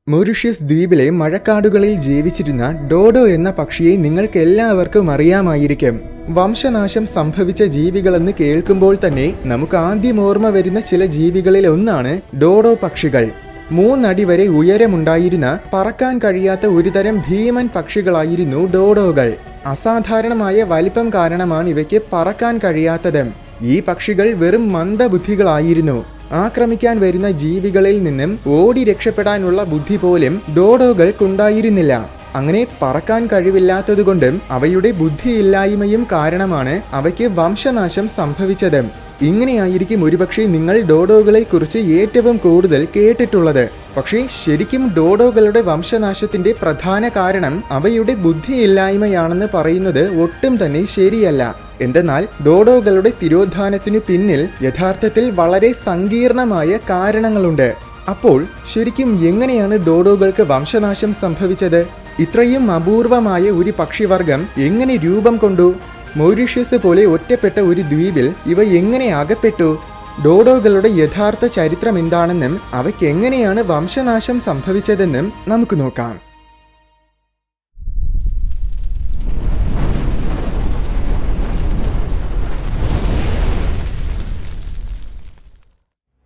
Mauritius ദ്വീപിലെ മഴക്കാടുകളിൽ ജീവിച്ചിരുന്ന dodo എന്ന പക്ഷിയെ നിങ്ങൾക്ക് എല്ലാവർക്കും അറിയാമായിരിക്കും. വംശനാശം സംഭവിച്ച ജീവികളെന്ന് കേൾക്കുമ്പോൾ തന്നെ നമുക്ക് ആദ്യം ഓർമ്മ വരുന്ന ചില ജീവികളിൽ ഒന്നാണ് ഡോഡോ പക്ഷികൾ. 3 അടി വരെ ഉയരമുണ്ടായിരുന്ന പറക്കാൻ കഴിയാത്ത ഒരുതരം ഭീമൻ പക്ഷികളായിരുന്നു ഡോഡോകൾ. അസാധാരണമായ വലിപ്പം കാരണമാണ് ഇവയ്ക്ക് പറക്കാൻ കഴിയാത്തത്. ഈ പക്ഷികൾ വെറും മന്ദബുദ്ധികളായിരുന്നു. ആക്രമിക്കാൻ വരുന്ന ജീവികളിൽ നിന്നും ഓടി രക്ഷപ്പെടാനുള്ള ബുദ്ധി പോലും ഡോഡോകൾക്കുണ്ടായിരുന്നില്ല. അങ്ങനെ പറക്കാൻ കഴിവില്ലാത്തതുകൊണ്ടും അവയുടെ ബുദ്ധിയില്ലായ്മയും കാരണമാണ് അവയ്ക്ക് വംശനാശം സംഭവിച്ചത്. ഇങ്ങനെയായിരിക്കും ഒരുപക്ഷെ നിങ്ങൾ ഡോഡോകളെ കുറിച്ച് ഏറ്റവും കൂടുതൽ കേട്ടിട്ടുള്ളത്. പക്ഷേ ശരിക്കും ഡോഡോകളുടെ വംശനാശത്തിന്റെ പ്രധാന കാരണം അവയുടെ ബുദ്ധിയില്ലായ്മയാണെന്ന് പറയുന്നത് ഒട്ടും തന്നെ ശരിയല്ല. എന്തെന്നാൽ ഡോഡോകളുടെ തിരോധാനത്തിനു പിന്നിൽ യഥാർത്ഥത്തിൽ വളരെ സങ്കീർണമായ കാരണങ്ങളുണ്ട്. അപ്പോൾ ശരിക്കും എങ്ങനെയാണ് ഡോഡോകൾക്ക് വംശനാശം സംഭവിച്ചത്? ഇത്രയും അപൂർവമായ ഒരു പക്ഷിവർഗം എങ്ങനെ രൂപം കൊണ്ടു? മൗറീഷ്യസ് പോലെ ഒറ്റപ്പെട്ട ഒരു ദ്വീപിൽ ഇവ എങ്ങനെ അകപ്പെട്ടു? ഡോഡോകളുടെ യഥാർത്ഥ ചരിത്രം എന്താണെന്നും അവയ്ക്ക് എങ്ങനെയാണ് വംശനാശം സംഭവിച്ചതെന്നും നമുക്ക് നോക്കാം.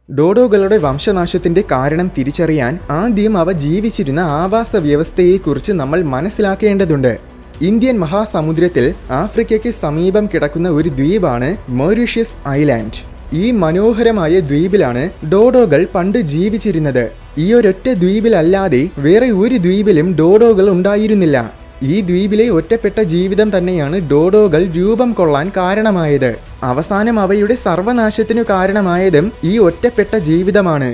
ഡോഡോകളുടെ വംശനാശത്തിന്റെ കാരണം തിരിച്ചറിയാൻ ആദ്യം അവ ജീവിച്ചിരുന്ന ആവാസ വ്യവസ്ഥയെക്കുറിച്ച് നമ്മൾ മനസ്സിലാക്കേണ്ടതുണ്ട്. ഇന്ത്യൻ മഹാസമുദ്രത്തിൽ ആഫ്രിക്കയ്ക്ക് സമീപം കിടക്കുന്ന ഒരു ദ്വീപാണ് മൗറീഷ്യസ് ഐലാൻഡ്. ഈ മനോഹരമായ ദ്വീപിലാണ് ഡോഡോകൾ പണ്ട് ജീവിച്ചിരുന്നത്. ഈ ഒരൊറ്റ ദ്വീപിലല്ലാതെ വേറെ ഒരു ദ്വീപിലും ഡോഡോകൾ ഉണ്ടായിരുന്നില്ല. ഈ ദ്വീപിലെ ഒറ്റപ്പെട്ട ജീവിതം തന്നെയാണ് ഡോഡോകൾ രൂപം കൊള്ളാൻ കാരണമായത്. അവസാനം അവയുടെ സർവനാശത്തിനു കാരണമായതും ഈ ഒറ്റപ്പെട്ട ജീവിതമാണ്.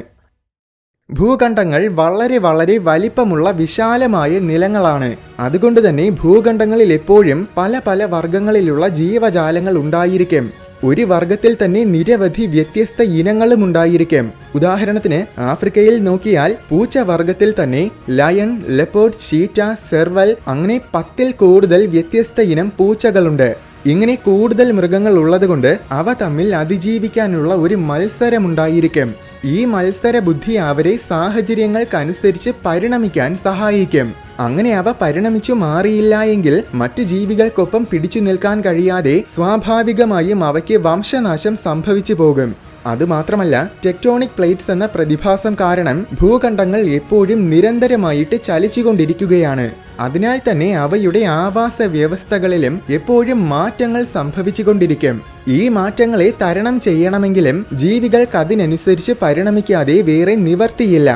ഭൂഖണ്ഡങ്ങൾ വളരെ വളരെ വലിപ്പമുള്ള വിശാലമായ നിലങ്ങളാണ്. അതുകൊണ്ട് തന്നെ ഭൂഖണ്ഡങ്ങളിൽ എപ്പോഴും പല പല വർഗങ്ങളിലുള്ള ജീവജാലങ്ങൾ ഉണ്ടായിരിക്കും. ഒരു വർഗത്തിൽ തന്നെ നിരവധി വ്യത്യസ്ത ഇനങ്ങളും ഉണ്ടായിരിക്കും. ഉദാഹരണത്തിന് ആഫ്രിക്കയിൽ നോക്കിയാൽ പൂച്ച വർഗത്തിൽ തന്നെ ലയൺ, ലെപ്പേർഡ്, ചീറ്റ, സെർവൽ അങ്ങനെ 10ൽ കൂടുതൽ വ്യത്യസ്ത ഇനം പൂച്ചകളുണ്ട്. ഇങ്ങനെ കൂടുതൽ മൃഗങ്ങൾ ഉള്ളതുകൊണ്ട് അവ തമ്മിൽ അതിജീവിക്കാനുള്ള ഒരു മത്സരമുണ്ടായിരിക്കും. ഈ മത്സര ബുദ്ധി അവരെ സാഹചര്യങ്ങൾക്കനുസരിച്ച് പരിണമിക്കാൻ സഹായിക്കും. അങ്ങനെ അവ പരിണമിച്ചു മാറിയില്ല എങ്കിൽ മറ്റു ജീവികൾക്കൊപ്പം പിടിച്ചു നിൽക്കാൻ കഴിയാതെ സ്വാഭാവികമായും അവയ്ക്ക് വംശനാശം സംഭവിച്ചു പോകും. അതുമാത്രമല്ല, ടെക്ടോണിക് പ്ലേറ്റ്സ് എന്ന പ്രതിഭാസം കാരണം ഭൂഖണ്ഡങ്ങൾ എപ്പോഴും നിരന്തരമായിട്ട് ചലിച്ചുകൊണ്ടിരിക്കുകയാണ്. അതിനാൽ തന്നെ അവയുടെ ആവാസ വ്യവസ്ഥകളിലും എപ്പോഴും മാറ്റങ്ങൾ സംഭവിച്ചുകൊണ്ടിരിക്കും. ഈ മാറ്റങ്ങളെ തരണം ചെയ്യണമെങ്കിലും ജീവികൾക്ക് അതിനനുസരിച്ച് പരിണമിക്കാതെ വേറെ നിവർത്തിയില്ല.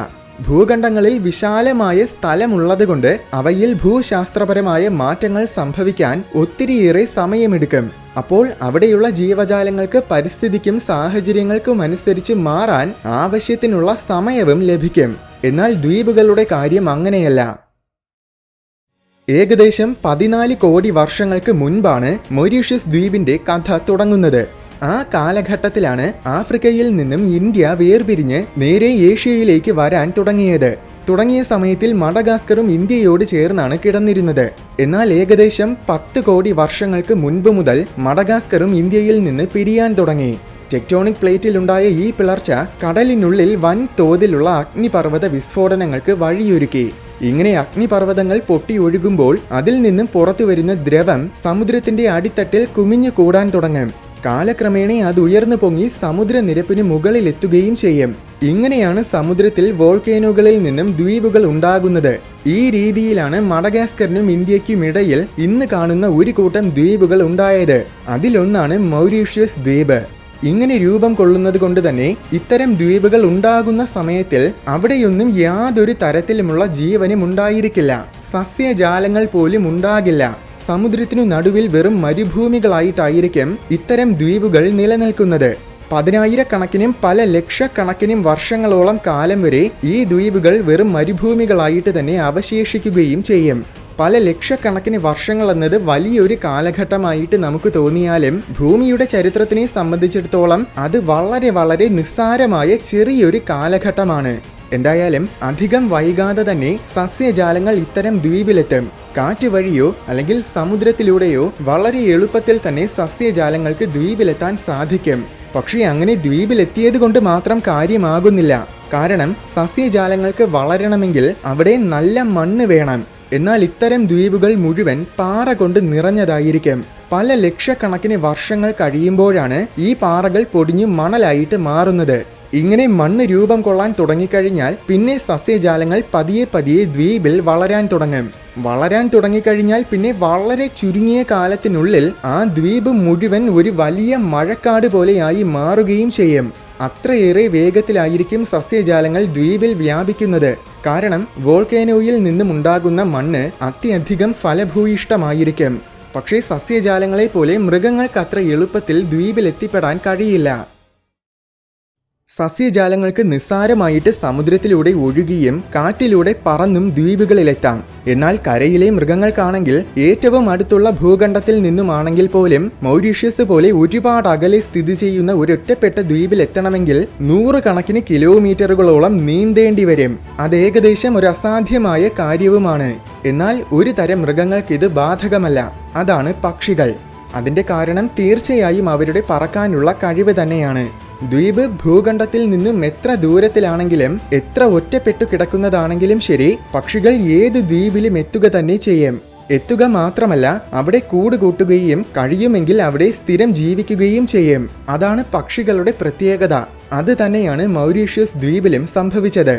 ഭൂഖണ്ഡങ്ങളിൽ വിശാലമായ സ്ഥലമുള്ളതുകൊണ്ട് അവയിൽ ഭൂശാസ്ത്രപരമായ മാറ്റങ്ങൾ സംഭവിക്കാൻ ഒത്തിരിയേറെ സമയമെടുക്കും. അപ്പോൾ അവിടെയുള്ള ജീവജാലങ്ങൾക്ക് പരിസ്ഥിതിക്കും സാഹചര്യങ്ങൾക്കും അനുസരിച്ച് മാറാൻ ആവശ്യത്തിനുള്ള സമയവും ലഭിക്കും. എന്നാൽ ദ്വീപുകളുടെ കാര്യം അങ്ങനെയല്ല. ഏകദേശം 14 കോടി വർഷങ്ങൾക്ക് മുൻപാണ് മൗറീഷ്യസ് ദ്വീപിന്റെ കഥ തുടങ്ങുന്നത്. ആ കാലഘട്ടത്തിലാണ് ആഫ്രിക്കയിൽ നിന്നും ഇന്ത്യ വേർപിരിഞ്ഞ് നേരെ ഏഷ്യയിലേക്ക് വരാൻ തുടങ്ങിയ സമയത്തിൽ മഡഗാസ്കറും ഇന്ത്യയോട് ചേർന്നാണ് കിടന്നിരുന്നത്. എന്നാൽ ഏകദേശം 10 കോടി വർഷങ്ങൾക്ക് മുൻപ് മുതൽ മഡഗാസ്കറും ഇന്ത്യയിൽ നിന്ന് പിരിയാൻ തുടങ്ങി. ടെക്ടോണിക് പ്ലേറ്റിലുണ്ടായ ഈ പിളർച്ച കടലിനുള്ളിൽ വൻ തോതിലുള്ള അഗ്നിപർവ്വത വിസ്ഫോടനങ്ങൾക്ക് വഴിയൊരുക്കി. ഇങ്ങനെ അഗ്നിപർവ്വതങ്ങൾ പൊട്ടി ഒഴുകുമ്പോൾ അതിൽ നിന്നും പുറത്തു വരുന്ന ദ്രവം സമുദ്രത്തിന്റെ അടിത്തട്ടിൽ കുമിഞ്ഞു കൂടാൻ തുടങ്ങും. കാലക്രമേണ അത് ഉയർന്നു പൊങ്ങി സമുദ്രനിരപ്പിന് മുകളിലെത്തുകയും ചെയ്യും. ഇങ്ങനെയാണ് സമുദ്രത്തിൽ വോൾക്കേനോകളിൽ നിന്നും ദ്വീപുകൾ ഉണ്ടാകുന്നത്. ഈ രീതിയിലാണ് മഡഗാസ്കറിനും ഇന്ത്യയ്ക്കും ഇടയിൽ ഇന്ന് കാണുന്ന ഒരു കൂട്ടം ദ്വീപുകൾ ഉണ്ടായത്. അതിലൊന്നാണ് മൗറീഷ്യസ് ദ്വീപ്. ഇങ്ങനെ രൂപം കൊള്ളുന്നത് കൊണ്ട് തന്നെ ഇത്തരം ദ്വീപുകൾ ഉണ്ടാകുന്ന സമയത്തിൽ അവിടെയൊന്നും യാതൊരു തരത്തിലുമുള്ള ജീവനും ഉണ്ടായിരിക്കില്ല. സസ്യജാലങ്ങൾ പോലും ഉണ്ടാകില്ല. സമുദ്രത്തിനു നടുവിൽ വെറും മരുഭൂമികളായിട്ടായിരിക്കും ഇത്തരം ദ്വീപുകൾ നിലനിൽക്കുന്നത്. 10,000-കണക്കിനും പല ലക്ഷക്കണക്കിനും വർഷങ്ങളോളം കാലം വരെ ഈ ദ്വീപുകൾ വെറും മരുഭൂമികളായിട്ട് തന്നെ അവശേഷിക്കുകയും ചെയ്യും. പല ലക്ഷക്കണക്കിന് വർഷങ്ങൾ എന്നത് വലിയൊരു കാലഘട്ടമായിട്ട് നമുക്ക് തോന്നിയാലും ഭൂമിയുടെ ചരിത്രത്തിനെ സംബന്ധിച്ചിടത്തോളം അത് വളരെ വളരെ നിസ്സാരമായ ചെറിയൊരു കാലഘട്ടമാണ്. എന്തായാലും അധികം വൈകാതെ തന്നെ സസ്യജാലങ്ങൾ ഇത്തരം ദ്വീപിലെത്തും. കാറ്റ് വഴിയോ അല്ലെങ്കിൽ സമുദ്രത്തിലൂടെയോ വളരെ എളുപ്പത്തിൽ തന്നെ സസ്യജാലങ്ങൾക്ക് ദ്വീപിലെത്താൻ സാധിക്കും. പക്ഷേ അങ്ങനെ ദ്വീപിലെത്തിയത് കൊണ്ട് മാത്രം കാര്യമാകുന്നില്ല. കാരണം സസ്യജാലങ്ങൾക്ക് വളരണമെങ്കിൽ അവിടെ നല്ല മണ്ണ് വേണം. എന്നാൽ ഇത്തരം ദ്വീപുകൾ മുഴുവൻ പാറ കൊണ്ട് നിറഞ്ഞതായിരിക്കും. പല ലക്ഷക്കണക്കിന് വർഷങ്ങൾ കഴിയുമ്പോഴാണ് ഈ പാറകൾ പൊടിഞ്ഞു മണലായിട്ട് മാറുന്നത്. ഇങ്ങനെ മണ്ണ് രൂപം കൊള്ളാൻ തുടങ്ങിക്കഴിഞ്ഞാൽ പിന്നെ സസ്യജാലങ്ങൾ പതിയെ പതിയെ ദ്വീപിൽ വളരാൻ തുടങ്ങിക്കഴിഞ്ഞാൽ പിന്നെ വളരെ ചുരുങ്ങിയ കാലത്തിനുള്ളിൽ ആ ദ്വീപ് മുഴുവൻ ഒരു വലിയ മഴക്കാട് പോലെയായി മാറുകയും ചെയ്യും. അത്രയേറെ വേഗത്തിലായിരിക്കും സസ്യജാലങ്ങൾ ദ്വീപിൽ വ്യാപിക്കുന്നത്. കാരണം വോൾക്കാനോയിൽ നിന്നും ഉണ്ടാകുന്ന മണ്ണ് അത്യധികം ഫലഭൂയിഷ്ടമായിരിക്കും. പക്ഷേ സസ്യജാലങ്ങളെ പോലെ മൃഗങ്ങൾക്ക് അത്ര എളുപ്പത്തിൽ ദ്വീപിൽ എത്തിപ്പെടാൻ കഴിയില്ല. സസ്യജാലങ്ങൾക്ക് നിസ്സാരമായിട്ട് സമുദ്രത്തിലൂടെ ഒഴുകിയും കാറ്റിലൂടെ പറന്നും ദ്വീപുകളിലെത്താം. എന്നാൽ കരയിലെ മൃഗങ്ങൾക്കാണെങ്കിൽ ഏറ്റവും അടുത്തുള്ള ഭൂഖണ്ഡത്തിൽ നിന്നുമാണെങ്കിൽ പോലും മൗറീഷ്യസ് പോലെ ഒരുപാട് അകലെ സ്ഥിതി ചെയ്യുന്ന ഒരൊറ്റപ്പെട്ട ദ്വീപിലെത്തണമെങ്കിൽ 100 കണക്കിന് കിലോമീറ്ററുകളോളം നീന്തേണ്ടി വരും. അത് ഏകദേശം ഒരു അസാധ്യമായ കാര്യവുമാണ്. എന്നാൽ ഒരു തരം മൃഗങ്ങൾക്കിത് ബാധകമല്ല. അതാണ് പക്ഷികൾ. അതിന്റെ കാരണം തീർച്ചയായും അവരുടെ പറക്കാനുള്ള കഴിവ് തന്നെയാണ്. ദ്വീപ് ഭൂഖണ്ഡത്തിൽ നിന്നും എത്ര ദൂരത്തിലാണെങ്കിലും എത്ര ഒറ്റപ്പെട്ടു കിടക്കുന്നതാണെങ്കിലും ശരി, പക്ഷികൾ ഏത് ദ്വീപിലും എത്തുക തന്നെ ചെയ്യും. എത്തുക മാത്രമല്ല, അവിടെ കൂടുകൂട്ടുകയും കഴിയുമെങ്കിൽ അവിടെ സ്ഥിരം ജീവിക്കുകയും ചെയ്യും. അതാണ് പക്ഷികളുടെ പ്രത്യേകത. അത് തന്നെയാണ് മൗറീഷ്യസ് ദ്വീപിലും സംഭവിച്ചത്.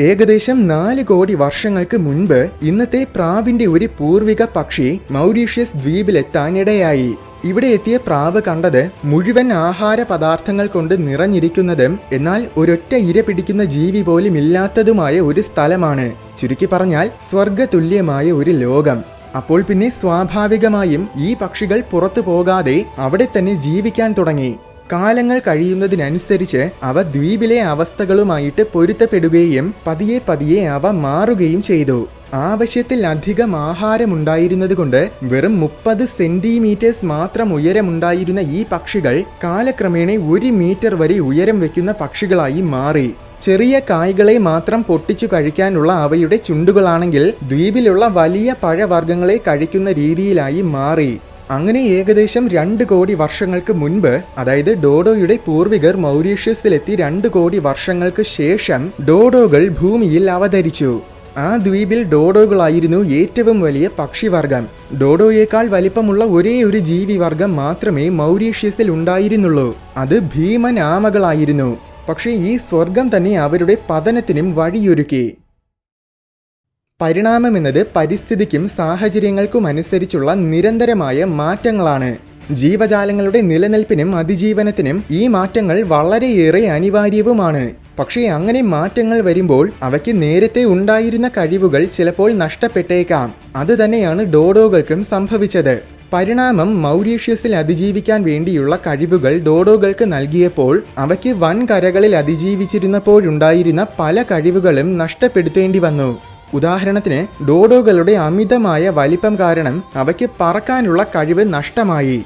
ഏകദേശം 4 കോടി വർഷങ്ങൾക്ക് മുൻപ് ഇന്നത്തെ പ്രാവിന്റെ ഒരു പൂർവിക പക്ഷി മൗറീഷ്യസ് ദ്വീപിലെത്താനിടയായി. ഇവിടെ എത്തിയ പ്രാവ് കണ്ടത് മുഴുവൻ ആഹാര പദാർത്ഥങ്ങൾ കൊണ്ട് നിറഞ്ഞിരിക്കുന്നതും എന്നാൽ ഒരൊറ്റ ഇര പിടിക്കുന്ന ജീവി പോലും ഇല്ലാത്തതുമായ ഒരു സ്ഥലമാണ്. ചുരുക്കി പറഞ്ഞാൽ സ്വർഗതുല്യമായ ഒരു ലോകം. അപ്പോൾ പിന്നെ സ്വാഭാവികമായും ഈ പക്ഷികൾ പുറത്തു പോകാതെ അവിടെ തന്നെ ജീവിക്കാൻ തുടങ്ങി. കാലങ്ങൾ കഴിയുന്നതിനനുസരിച്ച് അവ ദ്വീപിലെ അവസ്ഥകളുമായിട്ട് പൊരുത്തപ്പെടുകയും പതിയെ പതിയെ അവ മാറുകയും ചെയ്തു. ആവശ്യത്തിലധികം ആഹാരമുണ്ടായിരുന്നതുകൊണ്ട് വെറും 30 സെന്റിമീറ്റേഴ്സ് മാത്രം ഉയരമുണ്ടായിരുന്ന ഈ പക്ഷികൾ കാലക്രമേണ 1 മീറ്റർ വരെ ഉയരം വെക്കുന്ന പക്ഷികളായി മാറി. ചെറിയ കായ്കളെ മാത്രം പൊട്ടിച്ചു കഴിക്കാനുള്ള അവയുടെ ചുണ്ടുകളാണെങ്കിൽ ദ്വീപിലുള്ള വലിയ പഴവർഗ്ഗങ്ങളെ കഴിക്കുന്ന രീതിയിലായി മാറി. അങ്ങനെ ഏകദേശം 2 കോടി വർഷങ്ങൾക്ക് മുൻപ്, അതായത് ഡോഡോയുടെ പൂർവികർ മൗറീഷ്യസിലെത്തി 2 കോടി വർഷങ്ങൾക്ക് ശേഷം ഡോഡോകൾ ഭൂമിയിൽ അവതരിച്ചു. ആ ദ്വീപിൽ ഡോഡോകളായിരുന്നു ഏറ്റവും വലിയ പക്ഷിവർഗം. ഡോഡോയേക്കാൾ വലിപ്പമുള്ള ഒരേ ഒരു ജീവിവർഗം മാത്രമേ മൗറീഷ്യസിൽ ഉണ്ടായിരുന്നുള്ളൂ. അത് ഭീമൻ ആമകളായിരുന്നു. പക്ഷേ ഈ സ്വർഗം തന്നെ അവരുടെ പതനത്തിനും വഴിയൊരുക്കി. പരിണാമം എന്നത് പരിസ്ഥിതിക്കും സാഹചര്യങ്ങൾക്കുമനുസരിച്ചുള്ള നിരന്തരമായ മാറ്റങ്ങളാണ്. ജീവജാലങ്ങളുടെ നിലനിൽപ്പിനും അതിജീവനത്തിനും ഈ മാറ്റങ്ങൾ വളരെയേറെ അനിവാര്യവുമാണ്. പക്ഷേ അങ്ങനെ മാറ്റങ്ങൾ വരുമ്പോൾ അവയ്ക്ക് നേരത്തെ ഉണ്ടായിരുന്ന കഴിവുകൾ ചിലപ്പോൾ നഷ്ടപ്പെട്ടേക്കാം. അത് തന്നെയാണ് ഡോഡോകൾക്കും സംഭവിച്ചത്. പരിണാമം മൗറീഷ്യസിൽ അതിജീവിക്കാൻ വേണ്ടിയുള്ള കഴിവുകൾ ഡോഡോകൾക്ക് നൽകിയപ്പോൾ അവയ്ക്ക് വൻകരകളിൽ അതിജീവിച്ചിരുന്നപ്പോഴുണ്ടായിരുന്ന പല കഴിവുകളും നഷ്ടപ്പെടുത്തേണ്ടി വന്നു. ഉദാഹരണത്തിന് ഡോഡോകളുടെ അമിതമായ വലിപ്പം കാരണം അവയ്ക്ക് പറക്കാനുള്ള കഴിവ് നഷ്ടമായി.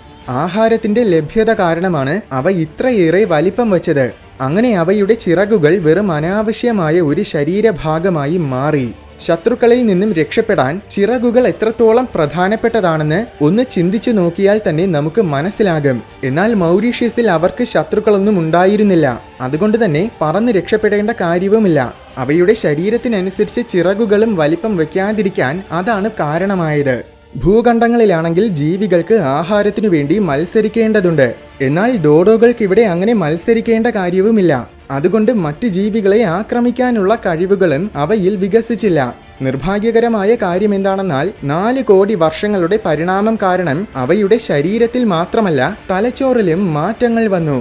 ആഹാരത്തിന്റെ ലഭ്യത കാരണമാണ് അവ ഇത്രയേറെ വലിപ്പം വച്ചത്. അങ്ങനെ അവയുടെ ചിറകുകൾ വെറും അനാവശ്യമായ ഒരു ശരീരഭാഗമായി മാറി. ശത്രുക്കളിൽ നിന്നും രക്ഷപ്പെടാൻ ചിറകുകൾ എത്രത്തോളം പ്രധാനപ്പെട്ടതാണെന്ന് ഒന്ന് ചിന്തിച്ചു നോക്കിയാൽ തന്നെ നമുക്ക് മനസ്സിലാകും. എന്നാൽ മൗറീഷ്യസിൽ അവർക്ക് ശത്രുക്കളൊന്നും ഉണ്ടായിരുന്നില്ല. അതുകൊണ്ട് തന്നെ പറന്ന് രക്ഷപ്പെടേണ്ട കാര്യവുമില്ല. അവയുടെ ശരീരത്തിനനുസരിച്ച് ചിറകുകളും വലിപ്പം വയ്ക്കാതിരിക്കാൻ അതാണ് കാരണമായത്. ഭൂഖണ്ഡങ്ങളിലാണെങ്കിൽ ജീവികൾക്ക് ആഹാരത്തിനു വേണ്ടി മത്സരിക്കേണ്ടതുണ്ട്. എന്നാൽ ഡോഡോകൾക്കിവിടെ അങ്ങനെ മത്സരിക്കേണ്ട കാര്യവുമില്ല. അതുകൊണ്ട് മറ്റ് ജീവികളെ ആക്രമിക്കാനുള്ള കഴിവുകളും അവയിൽ വികസിച്ചില്ല. നിർഭാഗ്യകരമായ കാര്യം എന്താണെന്നാൽ 4 കോടി വർഷങ്ങളുടെ പരിണാമം കാരണം അവയുടെ ശരീരത്തിൽ മാത്രമല്ല തലച്ചോറിലും മാറ്റങ്ങൾ വന്നു.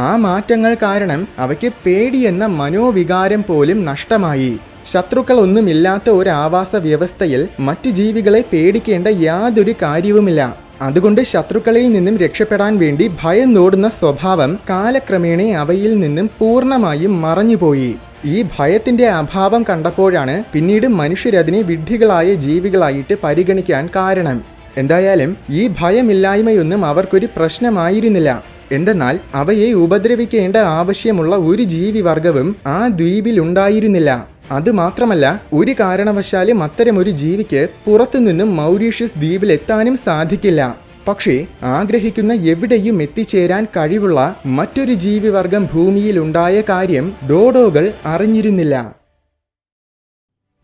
ആ മാറ്റങ്ങൾ കാരണം അവയ്ക്ക് പേടിയെന്ന മനോവികാരം പോലും നഷ്ടമായി. ശത്രുക്കളൊന്നുമില്ലാത്ത ഒരു ആവാസ വ്യവസ്ഥയിൽ മറ്റ് ജീവികളെ പേടിക്കേണ്ട യാതൊരു കാര്യവുമില്ല. അതുകൊണ്ട് ശത്രുക്കളിൽ നിന്നും രക്ഷപ്പെടാൻ വേണ്ടി ഭയന്നോടുന്ന സ്വഭാവം കാലക്രമേണ അവയിൽ നിന്നും പൂർണ്ണമായും മറഞ്ഞുപോയി. ഈ ഭയത്തിന്റെ അഭാവം കണ്ടപ്പോഴാണ് പിന്നീട് മനുഷ്യരതിനെ വിഡ്ഢികളായ ജീവികളായിട്ട് പരിഗണിക്കാൻ കാരണം. എന്തായാലും ഈ ഭയമില്ലായ്മയൊന്നും അവർക്കൊരു പ്രശ്നമായിരുന്നില്ല. എന്തെന്നാൽ അവയെ ഉപദ്രവിക്കേണ്ട ആവശ്യമുള്ള ഒരു ജീവിവർഗവും ആ ദ്വീപിൽ ഉണ്ടായിരുന്നില്ല. അതുമാത്രമല്ല, ഒരു കാരണവശാലും അത്തരമൊരു ജീവിക്ക് പുറത്തുനിന്നും മൗറീഷ്യസ് ദ്വീപിലെത്താനും സാധിക്കില്ല. പക്ഷേ ആഗ്രഹിക്കുന്ന എവിടെയും എത്തിച്ചേരാൻ കഴിവുള്ള മറ്റൊരു ജീവിവർഗം ഭൂമിയിലുണ്ടായ കാര്യം ഡോഡോകൾ അറിഞ്ഞിരുന്നില്ല.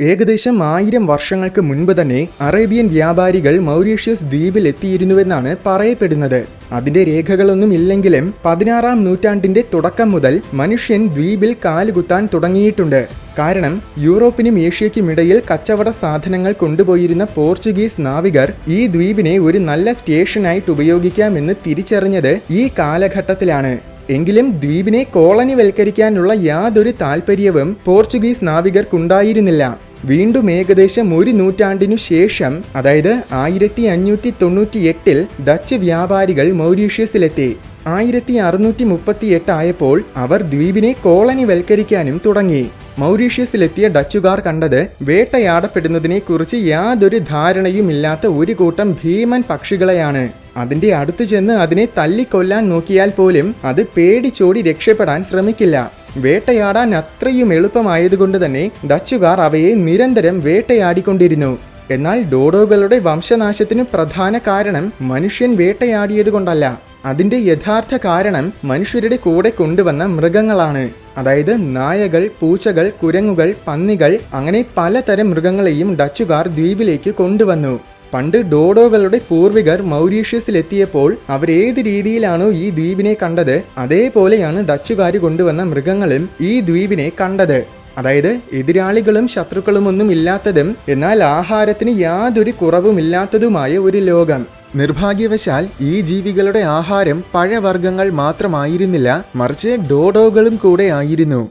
ഏകദേശം 1000 വർഷങ്ങൾക്ക് മുൻപ് തന്നെ അറേബ്യൻ വ്യാപാരികൾ മൗറീഷ്യസ് ദ്വീപിൽ എത്തിയിരുന്നുവെന്നാണ് പറയപ്പെടുന്നത്. അതിന്റെ രേഖകളൊന്നും ഇല്ലെങ്കിലും 16-ാം നൂറ്റാണ്ടിന്റെ തുടക്കം മുതൽ മനുഷ്യൻ ദ്വീപിൽ കാലുകുത്താൻ തുടങ്ങിയിട്ടുണ്ട്. കാരണം യൂറോപ്പിനും ഏഷ്യയ്ക്കുമിടയിൽ കച്ചവട സാധനങ്ങൾ കൊണ്ടുപോയിരുന്ന പോർച്ചുഗീസ് നാവികർ ഈ ദ്വീപിനെ ഒരു നല്ല സ്റ്റേഷനായിട്ട് ഉപയോഗിക്കാമെന്ന് തിരിച്ചറിഞ്ഞത് ഈ കാലഘട്ടത്തിലാണ്. എങ്കിലും ദ്വീപിനെ കോളനിവൽക്കരിക്കാനുള്ള യാതൊരു താൽപ്പര്യവും പോർച്ചുഗീസ് നാവികർക്കുണ്ടായിരുന്നില്ല. വീണ്ടും ഏകദേശം 1 നൂറ്റാണ്ടിനു ശേഷം, അതായത് 1598 ഡച്ച് വ്യാപാരികൾ മൗറീഷ്യസിലെത്തി. 1638 ആയപ്പോൾ അവർ ദ്വീപിനെ കോളനിവൽക്കരിക്കാനും തുടങ്ങി. മൗറീഷ്യസിലെത്തിയ ഡച്ചുകാർ കണ്ടത് വേട്ടയാടപ്പെടുന്നതിനെക്കുറിച്ച് യാതൊരു ധാരണയുമില്ലാത്ത ഒരു കൂട്ടം ഭീമൻ പക്ഷികളെയാണ്. അതിന്റെ അടുത്ത് ചെന്ന് അതിനെ തല്ലിക്കൊല്ലാൻ നോക്കിയാൽ പോലും അത് പേടിച്ചോടി രക്ഷപ്പെടാൻ ശ്രമിക്കില്ല. വേട്ടയാടാൻ അത്രയും എളുപ്പമായതുകൊണ്ട് തന്നെ ഡച്ചുകാർ അവയെ നിരന്തരം വേട്ടയാടിക്കൊണ്ടിരുന്നു. എന്നാൽ ഡോഡോകളുടെ വംശനാശത്തിനു പ്രധാന കാരണം മനുഷ്യൻ വേട്ടയാടിയതുകൊണ്ടല്ല. അതിന്റെ യഥാർത്ഥ കാരണം മനുഷ്യരുടെ കൂടെ കൊണ്ടുവന്ന മൃഗങ്ങളാണ്. അതായത് നായകൾ, പൂച്ചകൾ, കുരങ്ങുകൾ, പന്നികൾ, അങ്ങനെ പലതരം മൃഗങ്ങളെയും ഡച്ചുകാർ ദ്വീപിലേക്ക് കൊണ്ടുവന്നു. പണ്ട് ഡോഡോകളുടെ പൂർവികർ മൗറീഷ്യസിലെത്തിയപ്പോൾ അവരേത് രീതിയിലാണോ ഈ ദ്വീപിനെ കണ്ടത്, അതേപോലെയാണ് ഡച്ചുകാർ കൊണ്ടുവന്ന മൃഗങ്ങളും ഈ ദ്വീപിനെ കണ്ടത്. അതായത് എതിരാളികളും ശത്രുക്കളുമൊന്നും ഇല്ലാത്തതും എന്നാൽ ആഹാരത്തിന് യാതൊരു കുറവുമില്ലാത്തതുമായ ഒരു ലോകം. നിർഭാഗ്യവശാൽ ഈ ജീവികളുടെ ആഹാരം പഴവർഗ്ഗങ്ങൾ മാത്രമായിരുന്നില്ല, മറിച്ച് ഡോഡോകളും കൂടെ ആയിരുന്നു.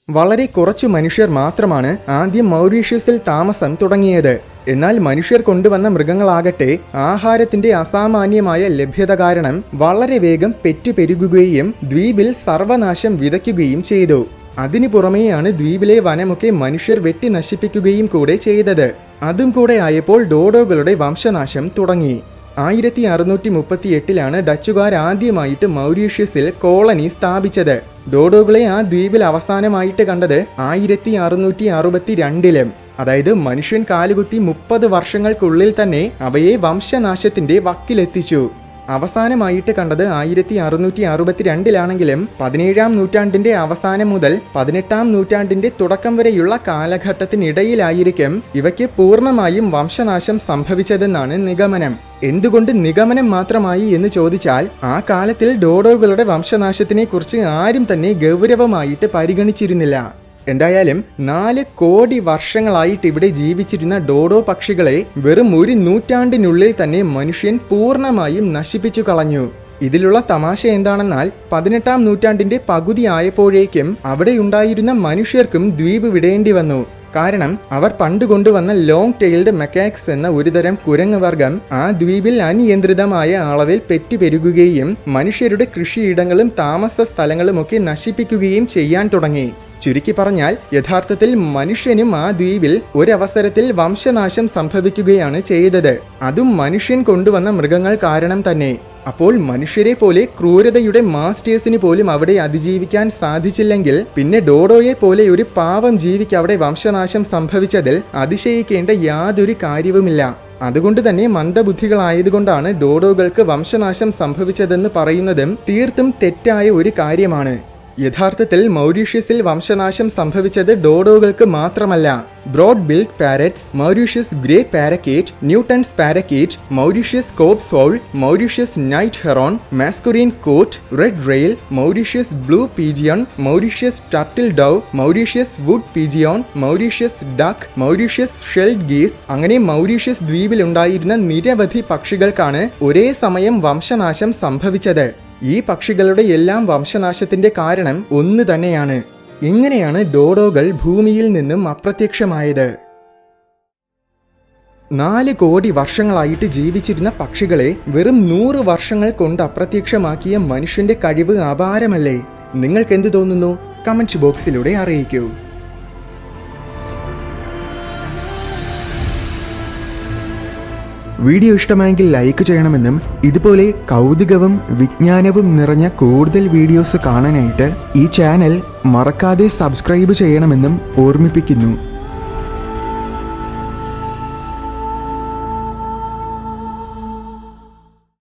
വളരെ കുറച്ചു മനുഷ്യർ മാത്രമാണ് ആദ്യം മൗറീഷ്യസിൽ താമസം തുടങ്ങിയത്. എന്നാൽ മനുഷ്യർ കൊണ്ടുവന്ന മൃഗങ്ങളാകട്ടെ ആഹാരത്തിന്റെ അസാമാന്യമായ ലഭ്യത കാരണം വളരെ വേഗം പെറ്റുപെരുകുകയും ദ്വീപിൽ സർവനാശം വിതയ്ക്കുകയും ചെയ്തു. അതിനു പുറമെയാണ് ദ്വീപിലെ വനമൊക്കെ മനുഷ്യർ വെട്ടി നശിപ്പിക്കുകയും കൂടെ ചെയ്തത്. അതും കൂടെ ആയപ്പോൾ ഡോഡോകളുടെ വംശനാശം തുടങ്ങി. 1638 ഡച്ചുകാർ ആദ്യമായിട്ട് മൗറീഷ്യസിൽ കോളനി സ്ഥാപിച്ചത്. ഡോഡോകളെ ആ ദ്വീപിൽ അവസാനമായിട്ട് കണ്ടത് 1662. അതായത് മനുഷ്യൻ കാലുകുത്തി 30 വർഷങ്ങൾക്കുള്ളിൽ തന്നെ അവയെ വംശനാശത്തിന്റെ വക്കിലെത്തിച്ചു. അവസാനമായിട്ട് കണ്ടത് 1662 17-ാം നൂറ്റാണ്ടിന്റെ അവസാനം മുതൽ 18-ാം നൂറ്റാണ്ടിന്റെ തുടക്കം വരെയുള്ള കാലഘട്ടത്തിനിടയിലായിരിക്കും ഇവയ്ക്ക് പൂർണ്ണമായും വംശനാശം സംഭവിച്ചതെന്നാണ് നിഗമനം. എന്തുകൊണ്ട് നിഗമനം മാത്രമായി എന്ന് ചോദിച്ചാൽ, ആ കാലത്തിൽ ഡോഡോകളുടെ വംശനാശത്തിനെ കുറിച്ച് ആരും തന്നെ ഗൗരവമായിട്ട് പരിഗണിച്ചിരുന്നില്ല. എന്തായാലും 4 കോടി വർഷങ്ങളായിട്ട് ഇവിടെ ജീവിച്ചിരുന്ന ഡോഡോ പക്ഷികളെ വെറും 1 നൂറ്റാണ്ടിനുള്ളിൽ തന്നെ മനുഷ്യൻ പൂർണ്ണമായും നശിപ്പിച്ചു കളഞ്ഞു. ഇതിലുള്ള തമാശ എന്താണെന്നാൽ 18-ാം നൂറ്റാണ്ടിന്റെ പകുതി ആയപ്പോഴേക്കും അവിടെ ഉണ്ടായിരുന്ന മനുഷ്യർക്കും ദ്വീപ് വിടേണ്ടി വന്നു. കാരണം അവർ പണ്ട് കൊണ്ടുവന്ന ലോങ് ടെയിൽഡ് മെക്കാക്സ് എന്ന ഒരുതരം കുരങ്ങ് വർഗം ആ ദ്വീപിൽ അനിയന്ത്രിതമായ അളവിൽ പെറ്റുപെരുകുകയും മനുഷ്യരുടെ കൃഷിയിടങ്ങളും താമസ സ്ഥലങ്ങളുമൊക്കെ നശിപ്പിക്കുകയും ചെയ്യാൻ തുടങ്ങി. ചുരുക്കി പറഞ്ഞാൽ യഥാർത്ഥത്തിൽ മനുഷ്യനും ആ ദ്വീപിൽ ഒരവസരത്തിൽ വംശനാശം സംഭവിക്കുകയാണ് ചെയ്തത്. അതും മനുഷ്യൻ കൊണ്ടുവന്ന മൃഗങ്ങൾ കാരണം തന്നെ. അപ്പോൾ മനുഷ്യരെ പോലെ ക്രൂരതയുടെ മാസ്റ്റേഴ്സിന് പോലും അവിടെ അതിജീവിക്കാൻ സാധിച്ചില്ലെങ്കിൽ പിന്നെ ഡോഡോയെ പോലെ ഒരു പാവം ജീവിക്ക് അവിടെ വംശനാശം സംഭവിച്ചതിൽ അതിശയിക്കേണ്ട യാതൊരു കാര്യവുമില്ല. അതുകൊണ്ട് തന്നെ മന്ദബുദ്ധികളായതുകൊണ്ടാണ് ഡോഡോകൾക്ക് വംശനാശം സംഭവിച്ചതെന്ന് പറയുന്നതും തീർത്തും തെറ്റായ ഒരു കാര്യമാണ്. യഥാർത്ഥത്തിൽ മൗറീഷ്യസിൽ വംശനാശം സംഭവിച്ചത് ഡോഡോകൾക്ക് മാത്രമല്ല. Broad billed parrots, Mauritius grey parakeet, Newton's parakeet, Mauritius cobs fowl, Mauritius night heron, Mascarene coot, red rail, Mauritius blue pigeon, Mauritius turtle dove, Mauritius wood pigeon, Mauritius duck, Mauritius sheld geese, അങ്ങനെ Mauritius ദ്വീപിലുണ്ടായിരുന്ന നിരവധി പക്ഷികൾക്കാണ് ഒരേ സമയം വംശനാശം സംഭവിച്ചത്. ഈ പക്ഷികളുടെ എല്ലാം വംശനാശത്തിന്റെ കാരണം ഒന്ന് തന്നെയാണ്. ഇങ്ങനെയാണ് ഡോഡോകൾ ഭൂമിയിൽ നിന്നും അപ്രത്യക്ഷമായത്. 4 കോടി വർഷങ്ങളായിട്ട് ജീവിച്ചിരുന്ന പക്ഷികളെ വെറും 100 വർഷങ്ങൾ കൊണ്ട് അപ്രത്യക്ഷമാക്കിയ മനുഷ്യന്റെ കഴിവ് അപാരമല്ലേ? നിങ്ങൾക്കെന്ത് തോന്നുന്നു? കമന്റ് ബോക്സിലൂടെ അറിയിക്കൂ. വീഡിയോ ഇഷ്ടമായെങ്കിൽ ലൈക്ക് ചെയ്യണമെന്നും ഇതുപോലെ കൗതുകവും വിജ്ഞാനവും നിറഞ്ഞ കൂടുതൽ വീഡിയോസ് കാണാനായിട്ട് ഈ ചാനൽ മറക്കാതെ സബ്സ്ക്രൈബ് ചെയ്യണമെന്നും ഓർമ്മിപ്പിക്കുന്നു.